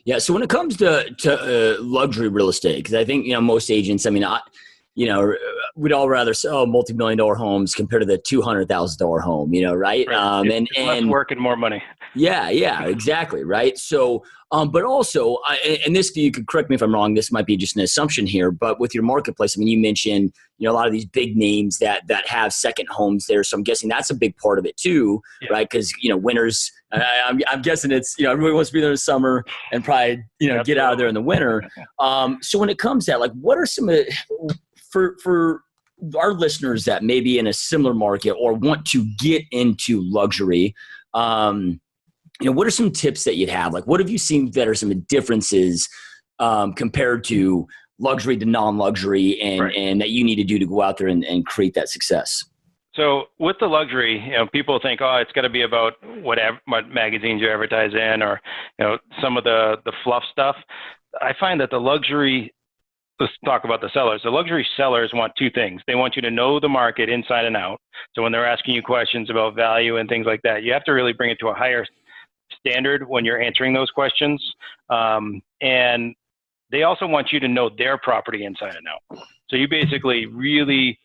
Yeah. So when it comes to luxury real estate, because I think, most agents, I mean, we'd all rather sell multi-million dollar homes compared to the $200,000 home, right? Right. It's less work and more money. Yeah, exactly. Right. So, but also, and this, you could correct me if I'm wrong, this might be just an assumption here, but with your marketplace, I mean, you mentioned, a lot of these big names that have second homes there. So I'm guessing that's a big part of it too, Yeah. right? Because, winters, I'm guessing it's, everybody wants to be there in the summer and probably, get out of there in the winter. So when it comes to that, like, what are some of for our listeners that may be in a similar market or want to get into luxury, what are some tips that you'd have? Like, what have you seen that are some differences compared to luxury to non-luxury and that you need to do to go out there and create that success? So with the luxury, people think, oh, it's got to be about what magazines you advertise in or, some of the fluff stuff. I find that the luxury, let's talk about the sellers. The luxury sellers want two things. They want you to know the market inside and out. So when they're asking you questions about value and things like that, you have to really bring it to a higher standard when you're answering those questions. And they also want you to know their property inside and out. So you basically really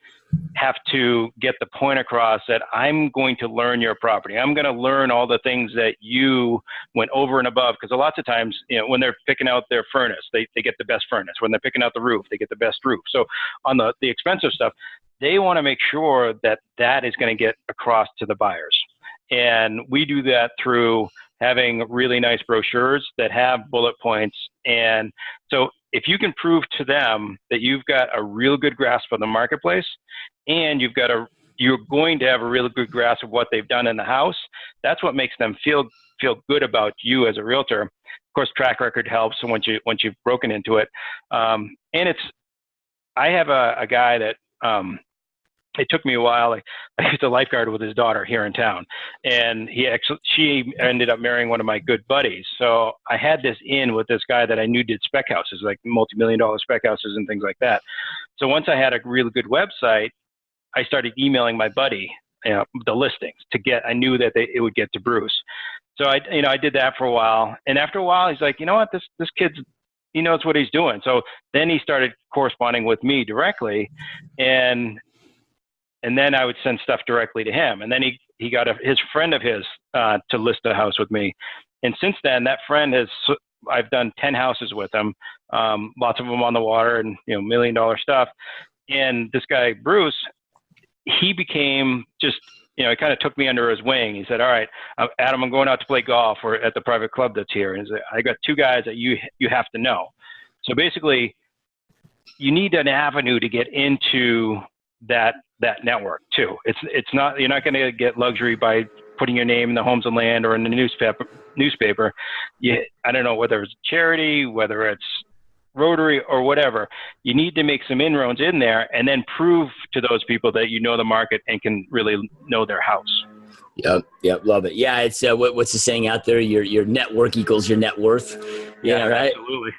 have to get the point across that I'm going to learn your property. I'm going to learn all the things that you went over and above. Because lots of times, when they're picking out their furnace, they get the best furnace. When they're picking out the roof, they get the best roof. So on the expensive stuff, they want to make sure that that is going to get across to the buyers. And we do that through having really nice brochures that have bullet points. And so if you can prove to them that you've got a real good grasp of the marketplace and you're going to have a really good grasp of what they've done in the house, that's what makes them feel good about you as a realtor. Of course, track record helps once you've broken into it. I have a guy that, it took me a while. I used a lifeguard with his daughter here in town, and she ended up marrying one of my good buddies. So I had this in with this guy that I knew did spec houses, like multi-million-dollar spec houses and things like that. So once I had a really good website, I started emailing my buddy, the listings I knew that it would get to Bruce. So I did that for a while, and after a while, he's like, you know what, this kid's, he knows what he's doing. So then he started corresponding with me directly, and then I would send stuff directly to him. And then he got his friend of his to list a house with me. And since then, that friend I've done 10 houses with him, lots of them on the water and, $1 million stuff. And this guy, Bruce, he became just, he kind of took me under his wing. He said, all right, Adam, I'm going out to play golf or at the private club that's here. And I got two guys that you have to know. So basically, you need an avenue to get into that network too. It's not, you're not going to get luxury by putting your name in the Homes and Land or in the newspaper. I don't know whether it's charity, whether it's Rotary or whatever. You need to make some inroads in there and then prove to those people that you know the market and can really know their house. Yep. Love it. Yeah. It's what's the saying out there? Your network equals your net worth. Yeah, right. Absolutely.